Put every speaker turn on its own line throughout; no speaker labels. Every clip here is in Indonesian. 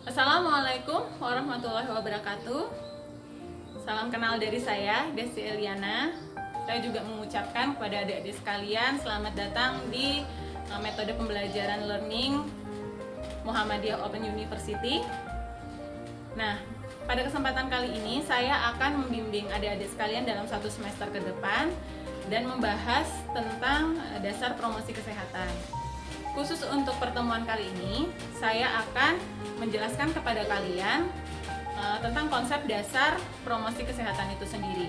Assalamualaikum warahmatullahi wabarakatuh. Salam kenal dari saya, Desti Eliana. Saya juga mengucapkan kepada adik-adik sekalian selamat datang di metode pembelajaran learning Muhammadiyah Open University. Nah, pada kesempatan kali ini saya akan membimbing adik-adik sekalian dalam satu semester ke depan dan membahas tentang dasar promosi kesehatan. Khusus untuk pertemuan kali ini, saya akan menjelaskan kepada kalian tentang konsep dasar promosi kesehatan itu sendiri.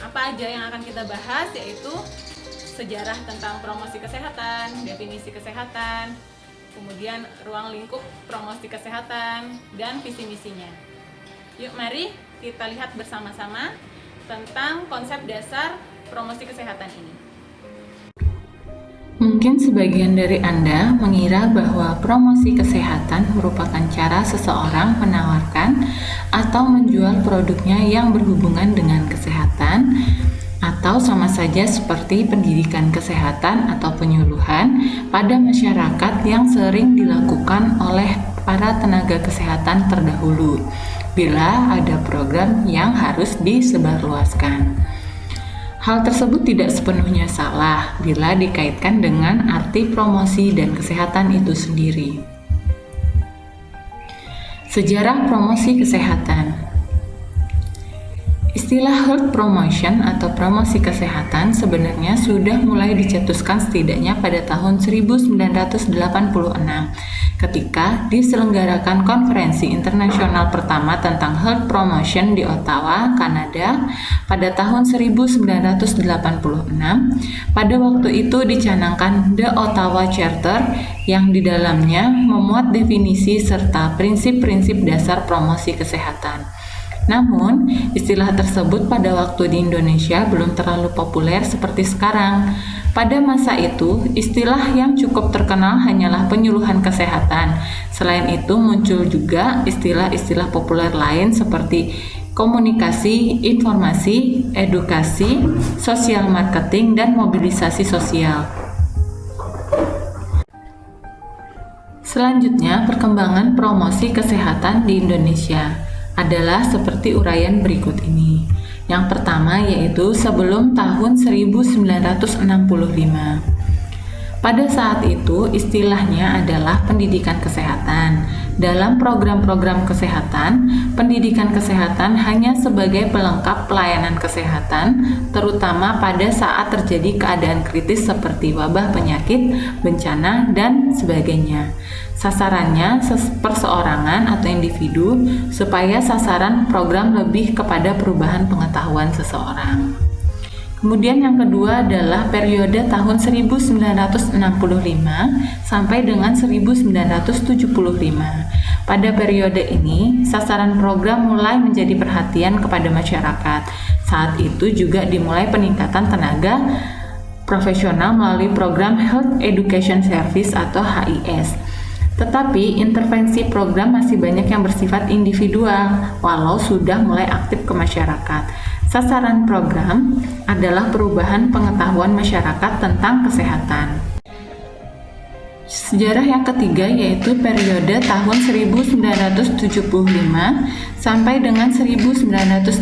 Apa aja yang akan kita bahas, yaitu sejarah tentang promosi kesehatan, definisi kesehatan, kemudian ruang lingkup promosi kesehatan, dan visi misinya. Yuk mari kita lihat bersama-sama tentang konsep dasar promosi kesehatan ini.
Mungkin sebagian dari Anda mengira bahwa promosi kesehatan merupakan cara seseorang menawarkan atau menjual produknya yang berhubungan dengan kesehatan, atau sama saja seperti pendidikan kesehatan atau penyuluhan pada masyarakat yang sering dilakukan oleh para tenaga kesehatan terdahulu bila ada program yang harus disebarluaskan. Hal tersebut tidak sepenuhnya salah bila dikaitkan dengan arti promosi dan kesehatan itu sendiri. Sejarah promosi kesehatan. Istilah health promotion atau promosi kesehatan sebenarnya sudah mulai dicetuskan setidaknya pada tahun 1986 ketika diselenggarakan konferensi internasional pertama tentang health promotion di Ottawa, Kanada pada tahun 1986. Pada waktu itu dicanangkan The Ottawa Charter yang di dalamnya memuat definisi serta prinsip-prinsip dasar promosi kesehatan. Namun, istilah tersebut pada waktu di Indonesia belum terlalu populer seperti sekarang. Pada masa itu, istilah yang cukup terkenal hanyalah penyuluhan kesehatan. Selain itu, muncul juga istilah-istilah populer lain seperti komunikasi, informasi, edukasi, sosial marketing, dan mobilisasi sosial. Selanjutnya, perkembangan promosi kesehatan di Indonesia adalah seperti uraian berikut ini. Yang pertama yaitu sebelum tahun 1965. Pada saat itu istilahnya adalah pendidikan kesehatan. Dalam program-program kesehatan, pendidikan kesehatan hanya sebagai pelengkap pelayanan kesehatan, terutama pada saat terjadi keadaan kritis seperti wabah penyakit, bencana, dan sebagainya. Sasarannya perseorangan atau individu, supaya sasaran program lebih kepada perubahan pengetahuan seseorang. Kemudian yang kedua adalah periode tahun 1965 sampai dengan 1975. Pada periode ini, sasaran program mulai menjadi perhatian kepada masyarakat. Saat itu juga dimulai peningkatan tenaga profesional melalui program Health Education Service atau HIS. Tetapi intervensi program masih banyak yang bersifat individual, walau sudah mulai aktif ke masyarakat. Sasaran program adalah perubahan pengetahuan masyarakat tentang kesehatan. Sejarah yang ketiga yaitu periode tahun 1975 sampai dengan 1985.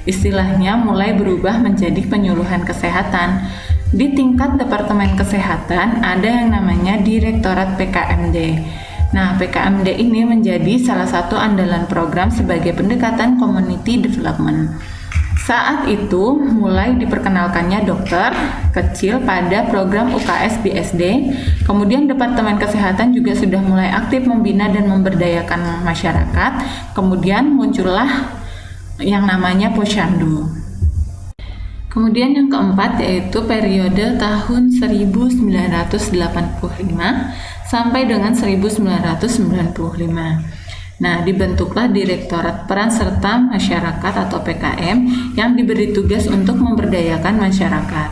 Istilahnya mulai berubah menjadi penyuluhan kesehatan. Di tingkat Departemen Kesehatan ada yang namanya Direktorat PKMD. Nah, PKMD ini menjadi salah satu andalan program sebagai pendekatan community development. Saat itu mulai diperkenalkannya dokter kecil pada program UKS di SD. Kemudian Departemen Kesehatan juga sudah mulai aktif membina dan memberdayakan masyarakat. Kemudian muncullah yang namanya Posyandu. Kemudian yang keempat yaitu periode tahun 1985 sampai dengan 1995. Nah, dibentuklah Direktorat Peran Serta Masyarakat atau PKM yang diberi tugas untuk memberdayakan masyarakat.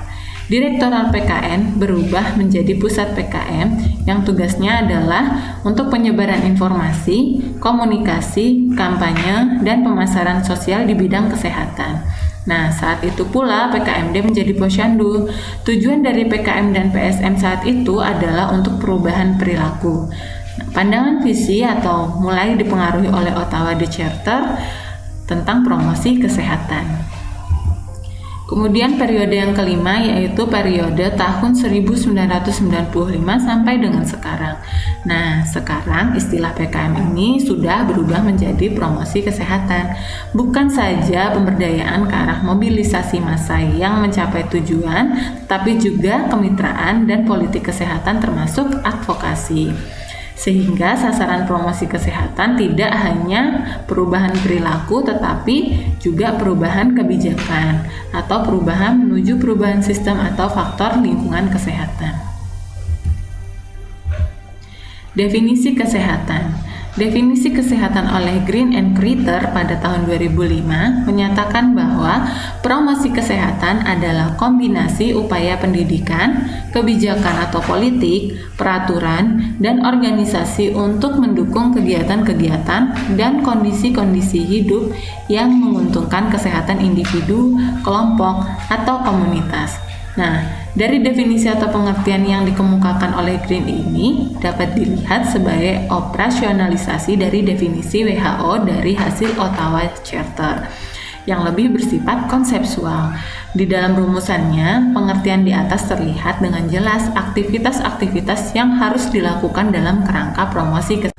Direktorat PKN berubah menjadi Pusat PKM yang tugasnya adalah untuk penyebaran informasi, komunikasi, kampanye, dan pemasaran sosial di bidang kesehatan. Nah, saat itu pula PKMD menjadi Posyandu. Tujuan dari PKM dan PSM saat itu adalah untuk perubahan perilaku. Pandangan visi atau mulai dipengaruhi oleh Ottawa The Charter tentang promosi kesehatan. Kemudian periode yang kelima yaitu periode tahun 1995 sampai dengan sekarang. Nah, sekarang istilah PKM ini sudah berubah menjadi promosi kesehatan. Bukan saja pemberdayaan ke arah mobilisasi massa yang mencapai tujuan, tapi juga kemitraan dan politik kesehatan termasuk advokasi. Sehingga sasaran promosi kesehatan tidak hanya perubahan perilaku tetapi juga perubahan kebijakan atau perubahan menuju perubahan sistem atau faktor lingkungan kesehatan. Definisi kesehatan. Definisi kesehatan oleh Green and Critter pada tahun 2005 menyatakan bahwa promosi kesehatan adalah kombinasi upaya pendidikan, kebijakan atau politik, peraturan, dan organisasi untuk mendukung kegiatan-kegiatan dan kondisi-kondisi hidup yang menguntungkan kesehatan individu, kelompok, atau komunitas. Nah, dari definisi atau pengertian yang dikemukakan oleh Green ini dapat dilihat sebagai operasionalisasi dari definisi WHO dari hasil Ottawa Charter yang lebih bersifat konseptual. Di dalam rumusannya, pengertian di atas terlihat dengan jelas aktivitas-aktivitas yang harus dilakukan dalam kerangka promosi kesehatan.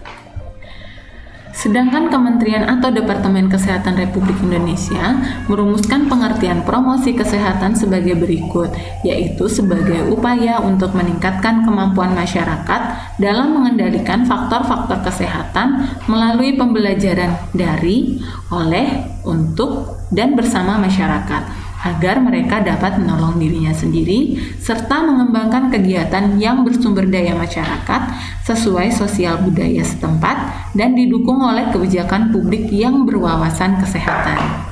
Sedangkan Kementerian atau Departemen Kesehatan Republik Indonesia merumuskan pengertian promosi kesehatan sebagai berikut, yaitu sebagai upaya untuk meningkatkan kemampuan masyarakat dalam mengendalikan faktor-faktor kesehatan melalui pembelajaran dari, oleh, untuk, dan bersama masyarakat, agar mereka dapat menolong dirinya sendiri serta mengembangkan kegiatan yang bersumber daya masyarakat sesuai sosial budaya setempat dan didukung oleh kebijakan publik yang berwawasan kesehatan.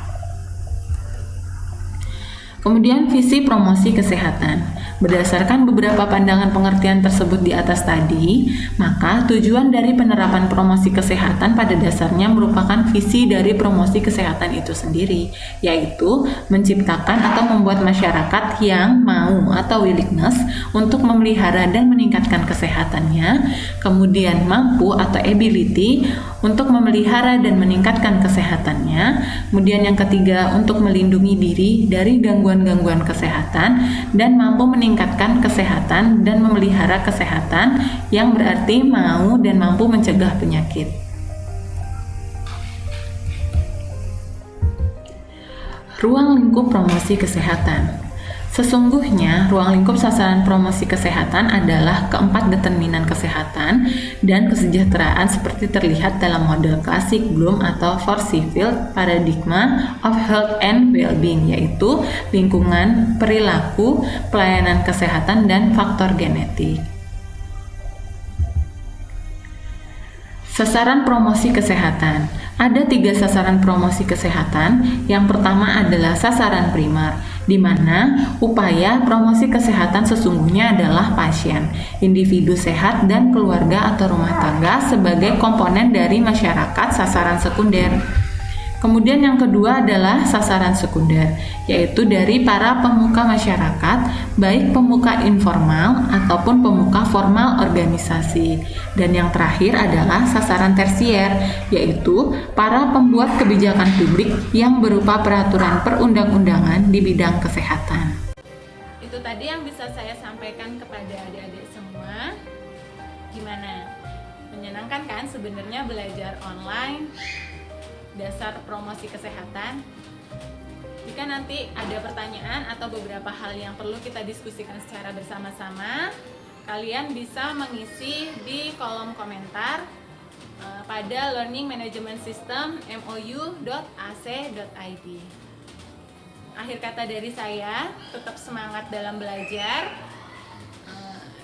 Kemudian visi promosi kesehatan. Berdasarkan beberapa pandangan pengertian tersebut di atas tadi, maka tujuan dari penerapan promosi kesehatan pada dasarnya merupakan visi dari promosi kesehatan itu sendiri, yaitu menciptakan atau membuat masyarakat yang mau atau willingness untuk memelihara dan meningkatkan kesehatannya, kemudian mampu atau ability untuk memelihara dan meningkatkan kesehatannya, kemudian yang ketiga untuk melindungi diri dari gangguan-gangguan kesehatan dan mampu meningkatkan kesehatan dan memelihara kesehatan yang berarti mau dan mampu mencegah penyakit. Ruang lingkup promosi kesehatan. Sesungguhnya, ruang lingkup sasaran promosi kesehatan adalah keempat determinan kesehatan dan kesejahteraan seperti terlihat dalam model klasik Bloom atau Forsythe Paradigma of Health and Well-being, yaitu lingkungan, perilaku, pelayanan kesehatan, dan faktor genetik. Sasaran promosi kesehatan. Ada 3 sasaran promosi kesehatan. Yang pertama adalah sasaran primer, di mana upaya promosi kesehatan sesungguhnya adalah pasien, individu sehat, dan keluarga atau rumah tangga sebagai komponen dari masyarakat sasaran sekunder. Kemudian yang kedua adalah sasaran sekunder, yaitu dari para pemuka masyarakat, baik pemuka informal ataupun pemuka formal organisasi. Dan yang terakhir adalah sasaran tersier, yaitu para pembuat kebijakan publik yang berupa peraturan perundang-undangan di bidang kesehatan.
Itu tadi yang bisa saya sampaikan kepada adik-adik semua. Gimana? Menyenangkan kan sebenarnya belajar online dasar promosi kesehatan? Jika nanti ada pertanyaan atau beberapa hal yang perlu kita diskusikan secara bersama-sama, kalian bisa mengisi di kolom komentar pada Learning Management System mou.ac.id. Akhir kata dari saya, tetap semangat dalam belajar,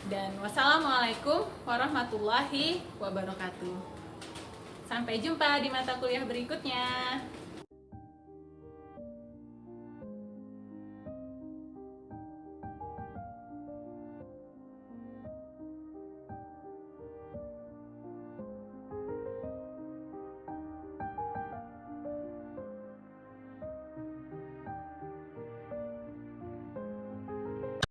dan wassalamualaikum warahmatullahi wabarakatuh. Sampai jumpa di mata kuliah berikutnya.